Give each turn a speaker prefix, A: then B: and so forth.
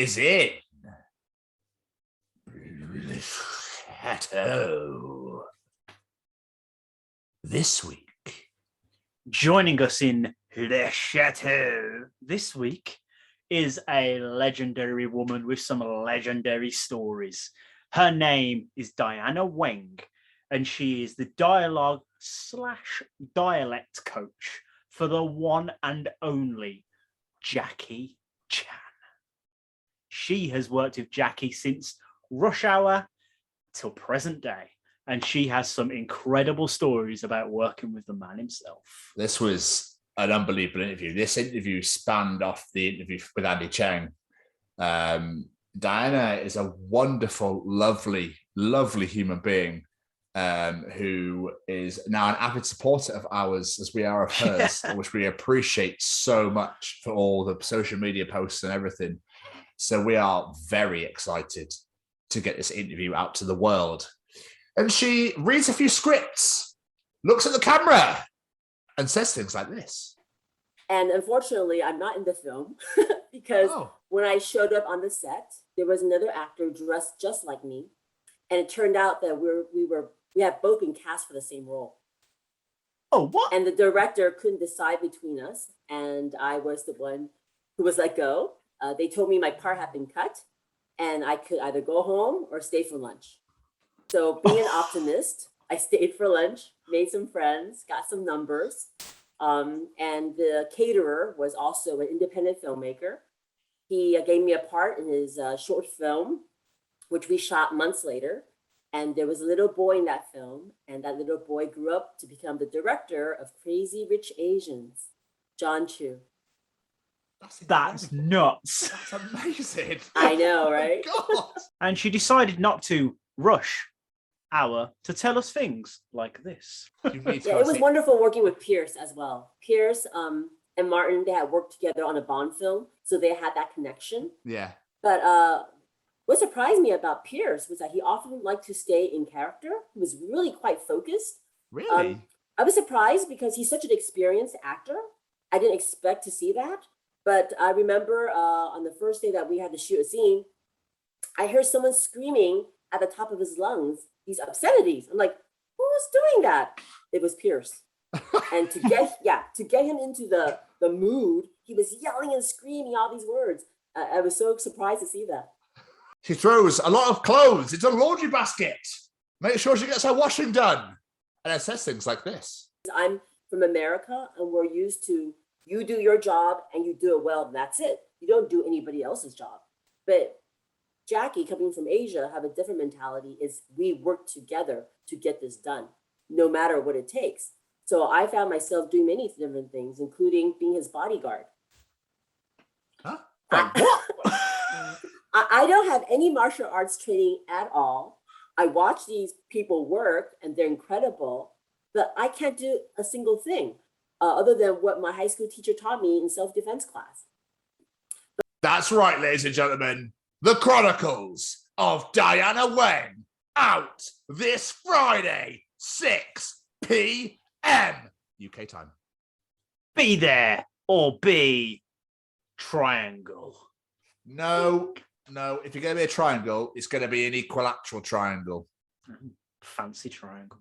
A: is in the chateau. This week,
B: joining us in Le Chateau this week is a legendary woman with some legendary stories. Her name is Diana Weng, and she is the dialogue/dialect coach for the one and only Jackie Chan. She has worked with Jackie since Rush Hour till present day, and she has some incredible stories about working with the man himself.
A: This was an unbelievable interview. This interview spanned off the interview with Andy Chang. Diana is a wonderful, lovely, lovely human being who is now an avid supporter of ours, as we are of hers, which we appreciate so much for all the social media posts and everything. So we are very excited to get this interview out to the world. And she reads a few scripts, looks at the camera, and says things like this.
C: And unfortunately, I'm not in the film because when I showed up on the set, there was another actor dressed just like me. And it turned out that we had both been cast for the same role.
B: Oh, what?
C: And the director couldn't decide between us. And I was the one who was let go. They told me my part had been cut and I could either go home or stay for lunch. So being an optimist, I stayed for lunch, made some friends, got some numbers. And the caterer was also an independent filmmaker. He gave me a part in his short film, which we shot months later. And there was a little boy in that film. And that little boy grew up to become the director of Crazy Rich Asians, John Chu.
B: That's nuts.
A: That's amazing.
C: I know, right?
A: God.
B: And she decided not to rush Hour to tell us things like this.
C: It was wonderful working with Pierce as well. Pierce and Martin, they had worked together on a Bond film, so they had that connection.
A: Yeah.
C: But what surprised me about Pierce was that he often liked to stay in character. He was really quite focused.
A: Really?
C: I was surprised because he's such an experienced actor. I didn't expect to see that. But I remember on the first day that we had to shoot a scene, I heard someone screaming at the top of his lungs these obscenities. I'm like, who's doing that? It was Pierce. And to get him into the mood, he was yelling and screaming all these words. I was so surprised to see that.
A: She throws a lot of clothes into a laundry basket. Make sure she gets her washing done. And it says things like this. I'm
C: from America, and we're used to you do your job and you do it well, and that's it. You don't do anybody else's job. But Jackie, coming from Asia, have a different mentality, is we work together to get this done, no matter what it takes. So I found myself doing many different things, including being his bodyguard.
A: Huh?
C: I don't have any martial arts training at all. I watch these people work and they're incredible, but I can't do a single thing other than what my high school teacher taught me in self-defense class.
A: That's right, ladies and gentlemen. The Chronicles of Diana Weng, out this Friday, 6 p.m. UK time.
B: Be there or be triangle.
A: No. If you're going to be a triangle, it's going to be an equilateral triangle.
B: Fancy triangle.